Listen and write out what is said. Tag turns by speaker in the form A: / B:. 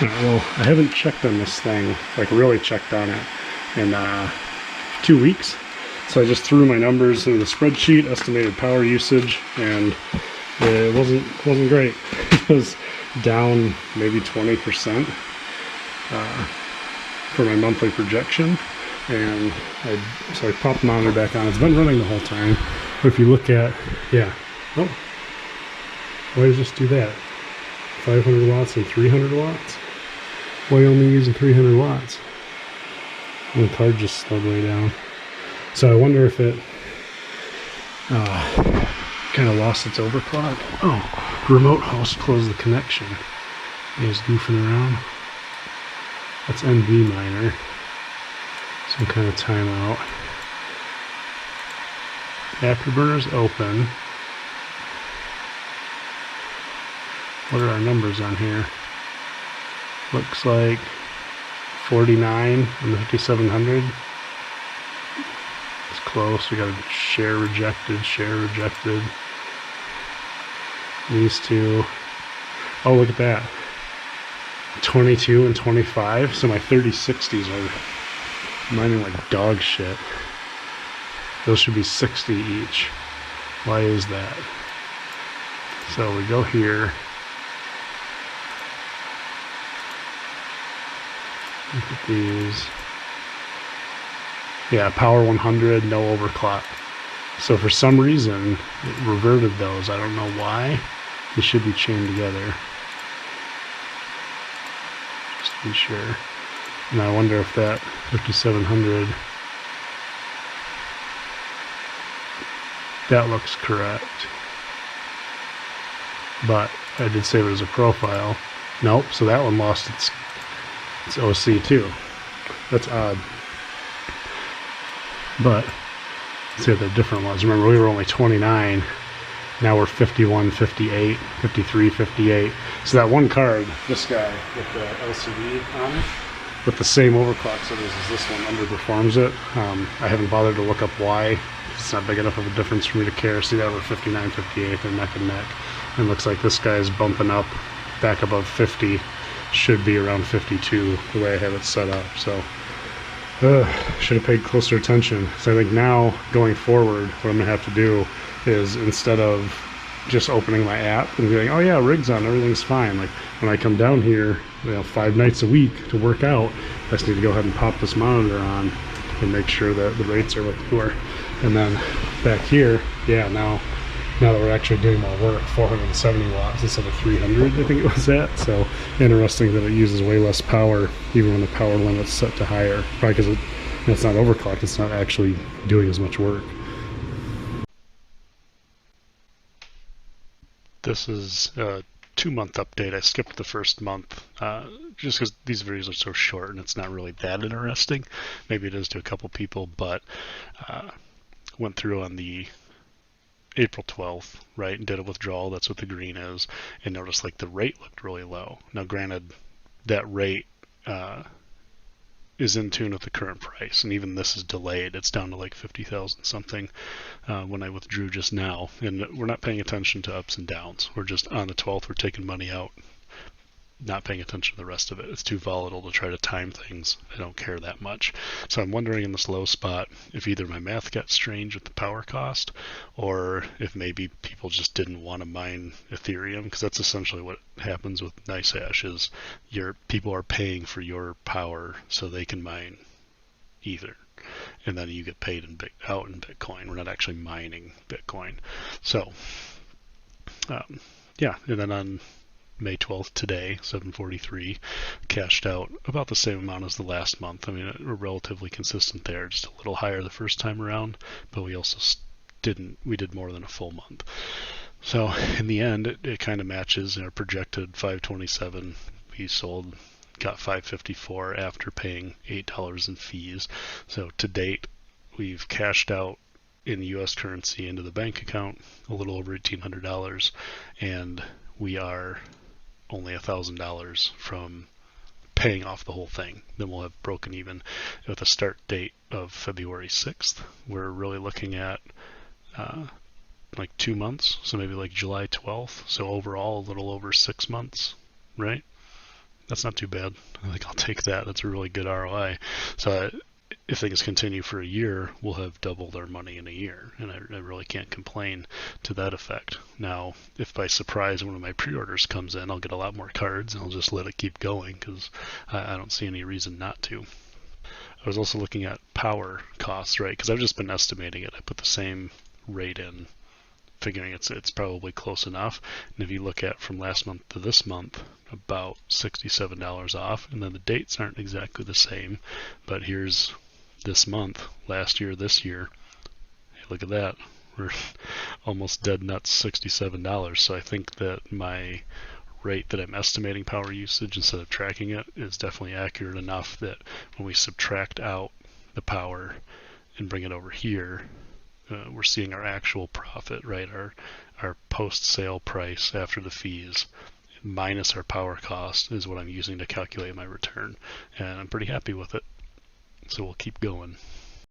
A: Well, I haven't checked on this thing, like really checked on it in 2 weeks. So I just threw my numbers in the spreadsheet, estimated power usage, and it wasn't great. It was down maybe 20% for my monthly projection. And so I popped the monitor back on. It's been running the whole time. But if you look at, oh, why does this do that? 500 watts and 300 watts? Why only using 300 watts? And the card just slowed way down. So I wonder if it kind of lost its overclock. Oh, remote host closed the connection. He's goofing around. That's NV miner. Some kind of timeout. Afterburner's open. What are our numbers on here? Looks like 49 on the 5700. It's close. We got a share rejected. These two. Oh, look at that. 22 and 25. So my 3060s are mining like dog shit. Those should be 60 each. Why is that? So we go here. Look at these. Yeah, power 100, no overclock. So for some reason, it reverted those. I don't know why. They should be chained together. Just to be sure. And I wonder if that 5700, that looks correct. But I did save it as a profile. Nope, so that one lost its OC too. That's odd. But let's see what the different ones. Remember, we were only 29. Now we're 51, 58, 53, 58. So that one card, this guy with the LCD on it, with the same overclock settings as this one, underperforms it. I haven't bothered to look up why. It's not big enough of a difference for me to care. See that we're 59, 58, they're neck and neck. And it looks like this guy's bumping up back above 50. Should be around 52 the way I have it set up. So should have paid closer attention. So I think now going forward, what I'm gonna have to do is, instead of just opening my app and being, oh yeah, rig's on, everything's fine, like when I come down here 5 nights a week to work out, I just need to go ahead and pop this monitor on and make sure that the rates are what they were. And then back here, now that we're actually doing more work, 470 watts instead of 300, I think it was at. So interesting that it uses way less power even when the power limit's set to higher. Probably because it's not overclocked, it's not actually doing as much work. This is a 2-month update. I skipped the first month just because these videos are so short and it's not really that interesting. Maybe it is to a couple people, but went through on the April 12th, right, and did a withdrawal. That's what the green is, and noticed like the rate looked really low. Now granted, that rate is in tune with the current price, and even this is delayed. It's down to like 50,000 something when I withdrew just now, and we're not paying attention to ups and downs. We're just on the 12th, we're taking money out, not paying attention to the rest of it. It's too volatile to try to time things. I don't care that much. So I'm wondering in this low spot if either my math got strange with the power cost, or if maybe people just didn't want to mine Ethereum, because that's essentially what happens with NiceHash is people are paying for your power so they can mine Ether, and then you get paid out in Bitcoin. We're not actually mining Bitcoin. So and then on May 12th today, 7:43, cashed out about the same amount as the last month. I mean, we're relatively consistent there, just a little higher the first time around, but we also we did more than a full month. So in the end, it kind of matches our projected 527. We got 554 after paying $8 in fees. So to date, we've cashed out in US currency into the bank account a little over $1,800, and we are only $1,000 from paying off the whole thing. Then we'll have broken even with a start date of February 6th. We're really looking at like 2 months, so maybe like July 12th. So overall, a little over 6 months, right? That's not too bad. I think I'll take that. That's a really good ROI. So if things continue for a year, we'll have doubled our money in a year, and I really can't complain to that effect. Now, if by surprise one of my pre-orders comes in, I'll get a lot more cards, and I'll just let it keep going because I don't see any reason not to. I was also looking at power costs, right? Because I've just been estimating it. I put the same rate in, figuring it's probably close enough. And if you look at from last month to this month, about $67 off, and then the dates aren't exactly the same, but here's this month, last year, this year. Hey, look at that. We're almost dead nuts $67. So I think that my rate that I'm estimating power usage instead of tracking it is definitely accurate enough that when we subtract out the power and bring it over here, we're seeing our actual profit, right? Our post-sale price after the fees minus our power cost is what I'm using to calculate my return, and I'm pretty happy with it. So we'll keep going.